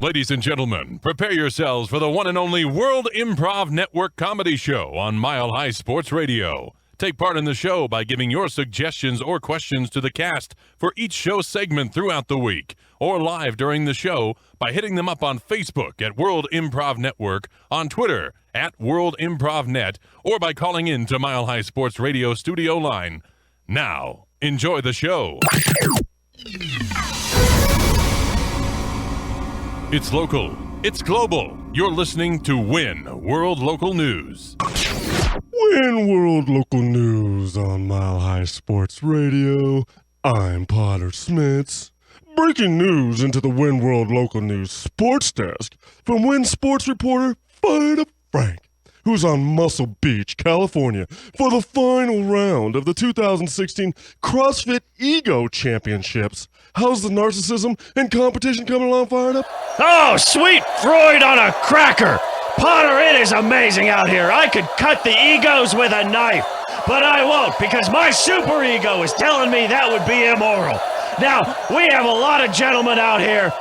Ladies and gentlemen, prepare yourselves for the one and only World Improv Network comedy show on Mile High Sports Radio. Take part in the show by giving your suggestions or questions to the cast for each show segment throughout the week, or live during the show by hitting them up on Facebook at World Improv Network, on Twitter at World Improv Net, or by calling in to Mile High Sports Radio studio line. Now, enjoy the show. It's local. It's global. You're listening to WIN World Local News. WIN World Local News on Mile High Sports Radio. I'm Potter Smittss. Breaking news into the WIN World Local News sports desk from WIN sports reporter Fired Up Frank, who's on Muscle Beach, California, for the final round of the 2016 CrossFit Ego Championships. How's the narcissism and competition coming along, Fired Up? Oh, sweet Freud on a cracker! Potter, it is amazing out here. I could cut the egos with a knife, but I won't because my super ego is telling me that would be immoral. Now, we have a lot of gentlemen out here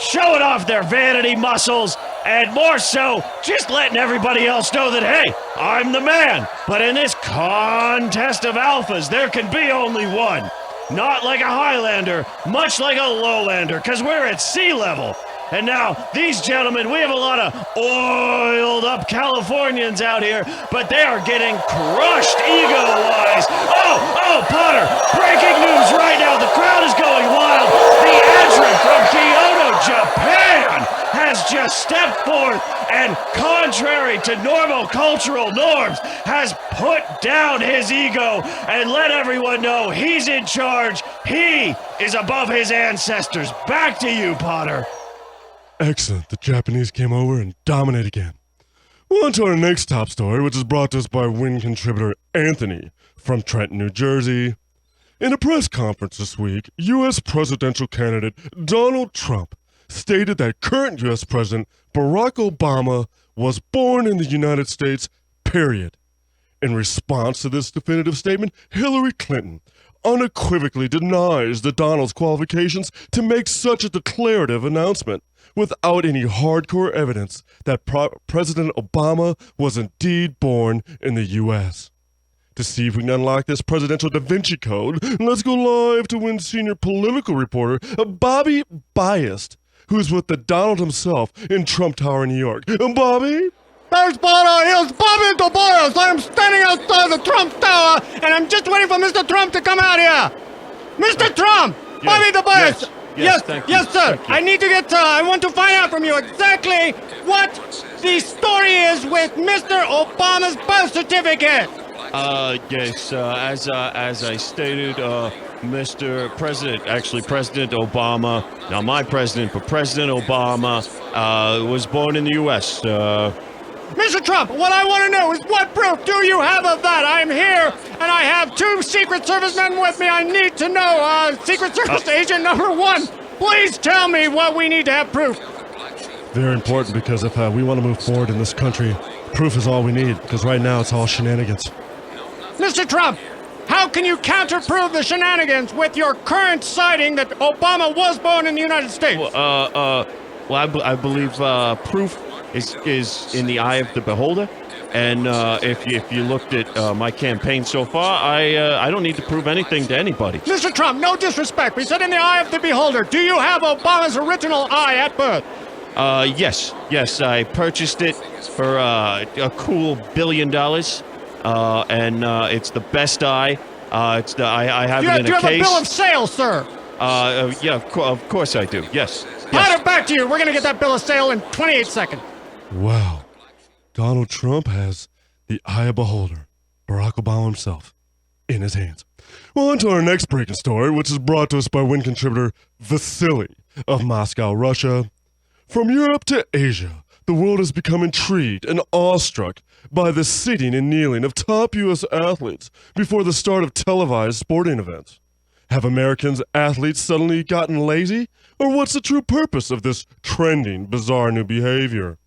showing off their vanity muscles, and more so, just letting everybody else know that, hey, I'm the man. But in this contest of alphas, there can be only one. Not like a Highlander, much like a Lowlander, because we're at sea level. And now, these gentlemen, we have a lot of oiled up Californians out here, but they are getting crushed ego-wise. Oh, Potter, breaking news right now. The crowd is going wild. The entrant from Kyoto, Japan, has just stepped forth and, contrary to normal cultural norms, has put down his ego and let everyone know he's in charge. He is above his ancestors. Back to you, Potter. Excellent. The Japanese came over and dominated again. Well, on to our next top story, which is brought to us by WIN contributor Anthony from Trenton, New Jersey. In a press conference this week, U.S. presidential candidate Donald Trump stated that current U.S. President Barack Obama was born in the United States, period. In response to this definitive statement, Hillary Clinton unequivocally denies the Donald's qualifications to make such a declarative announcement without any hardcore evidence that President Obama was indeed born in the U.S. To see if we can unlock this presidential Da Vinci Code, let's go live to WIN senior political reporter Bobby Biased, who's with the Donald himself in Trump Tower, New York. Bobby? There's Potter. Here's Bobby Tobias. I'm standing outside the Trump Tower, and I'm just waiting for Mr. Trump to come out here. Mr. Trump! Yes, Bobby Tobias! Yes, sir. I need to I want to find out from you exactly what the story is with Mr. Obama's birth certificate. Yes, as I stated, Mr. President, actually President Obama, not my president, but President Obama, was born in the U.S., Mr. Trump, what I want to know is what proof do you have of that? I'm here, and I have 2 Secret Service men with me. I need to know, Secret Service agent number 1, please tell me what we need to have proof. Very important, because if we want to move forward in this country, proof is all we need, because right now it's all shenanigans. Mr. Trump, how can you counterprove the shenanigans with your current citing that Obama was born in the United States? I believe proof is in the eye of the beholder, and if you looked at my campaign so far, I don't need to prove anything to anybody. Mr. Trump, no disrespect. We said in the eye of the beholder. Do you have Obama's original eye at birth? Yes. I purchased it for a cool $1 billion, and it's the best eye. I have it in a case. Do you have a bill of sale, sir? Yeah, of course I do. Yes. Potter, back to you. We're gonna get that bill of sale in 28 seconds. Wow. Donald Trump has the eye of beholder, Barack Obama himself, in his hands. Well, on to our next breaking story, which is brought to us by WIN contributor Vasily of Moscow, Russia. From Europe to Asia, the world has become intrigued and awestruck by the sitting and kneeling of top U.S. athletes before the start of televised sporting events. Have Americans athletes suddenly gotten lazy? Or what's the true purpose of this trending, bizarre new behavior?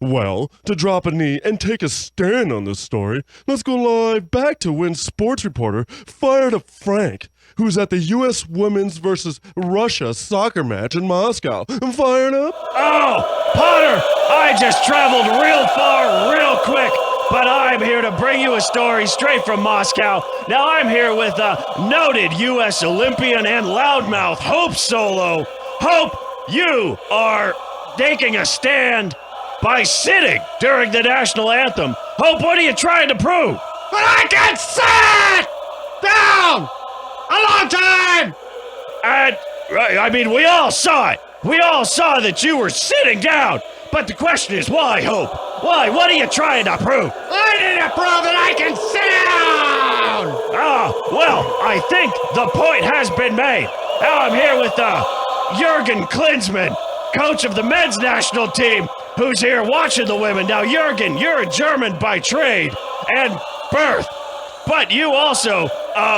Well, to drop a knee and take a stand on this story, let's go live back to WIN sports reporter Fired Up Frank, who's at the U.S. Women's versus Russia soccer match in Moscow. I'm fired up. Oh, Potter, I just traveled real far, real quick, but I'm here to bring you a story straight from Moscow. Now I'm here with noted U.S. Olympian and loudmouth Hope Solo. Hope, you are taking a stand by sitting during the national anthem. Hope, what are you trying to prove? But I can sit down a long time! And, I mean, we all saw it. We all saw that you were sitting down. But the question is, why, Hope? Why? What are you trying to prove? I need to prove that I can sit down! Oh, well, I think the point has been made. Now I'm here with Jurgen Klinsmann, coach of the men's national team, who's here watching the women. Now, Jurgen, you're a German by trade and birth, but you also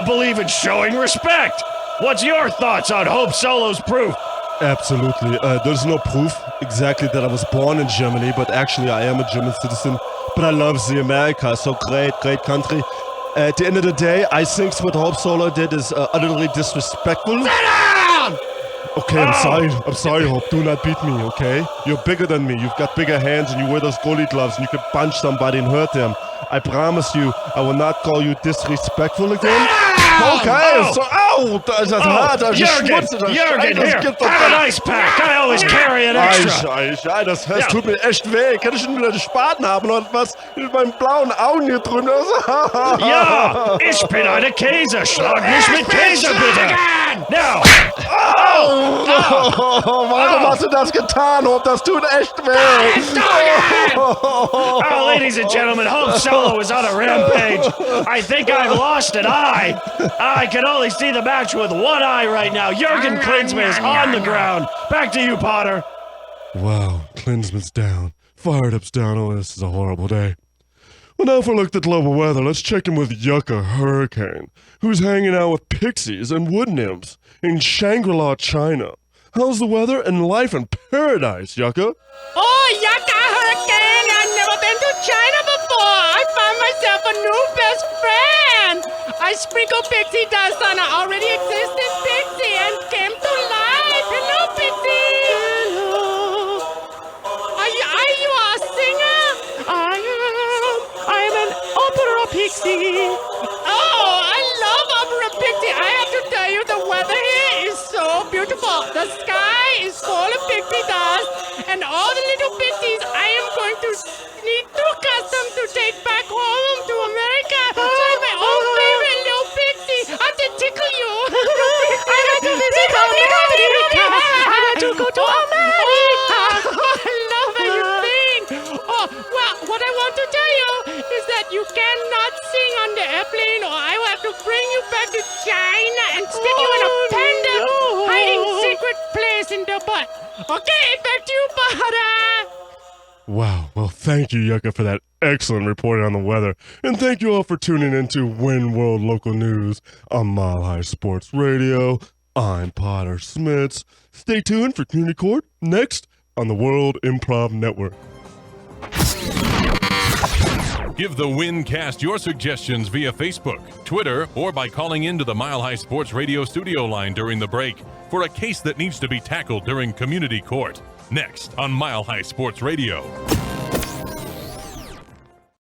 believe in showing respect. What's your thoughts on Hope Solo's proof? Absolutely. There's no proof exactly that I was born in Germany, but actually I am a German citizen. But I love the America, so great country. At the end of the day, I think what Hope Solo did is utterly disrespectful. Sit down! Okay, I'm sorry, Hope. Do not beat me, okay? You're bigger than me. You've got bigger hands and you wear those goalie gloves and you can punch somebody and hurt them. I promise you, I will not call you disrespectful again. Okay, so, das ist hart, das ist schmutzig, Jurgen, here, have an ice pack. I always carry an extra. Das tut mir echt weh. Kann ich schon wieder den Spaten haben oder was mit meinen blauen Augen hier drüben? Ja, ich bin eine Käse. Schlag mich mit Käse, bitte. Now. Warum hast du das getan, Hope? Das tut echt weh. Oh, ladies and gentlemen, Hope Solo is on a rampage. I think I've lost an eye. I can only see the match with one eye right now. Jurgen Klinsmann is on the ground. Back to you, Potter. Wow, Klinsmann's down. Fired Up's down. Oh, this is a horrible day. Well, now for a look at the global weather, let's check in with Yucca Hurricane, who's hanging out with pixies and wood nymphs in Shangri, China. How's the weather and life in paradise, Yucca? Oh, Yucca Hurricane! I've never been to China before! I found myself a new best friend! I sprinkled pixie dust on an already existing pixie and came to life! Hello, pixie! Hello! Are you a singer? I am an opera pixie! Oh, I love opera pixie! I have to tell you, the weather here is so beautiful! The sky is full of pixie dust, and all the little pixies I am going to need to custom to take back home to America. So I'm my own favorite little pixie. I have to tickle you. I had to visit America. I had to go to America. I love how you sing. Oh, well, what I want to tell you is that you cannot sing on the airplane, or I will have to bring you back to China and stick you in a panda hiding secret place in the butt. Okay, back to you, Potter. Wow, well, thank you, Yucca, for that excellent reporting on the weather. And thank you all for tuning in to WIN World Local News on Mile High Sports Radio. I'm Potter Smittss. Stay tuned for Community Court next on the World Improv Network. Give the WIN cast your suggestions via Facebook, Twitter, or by calling into the Mile High Sports Radio studio line during the break for a case that needs to be tackled during Community Court. Next on Mile High Sports Radio.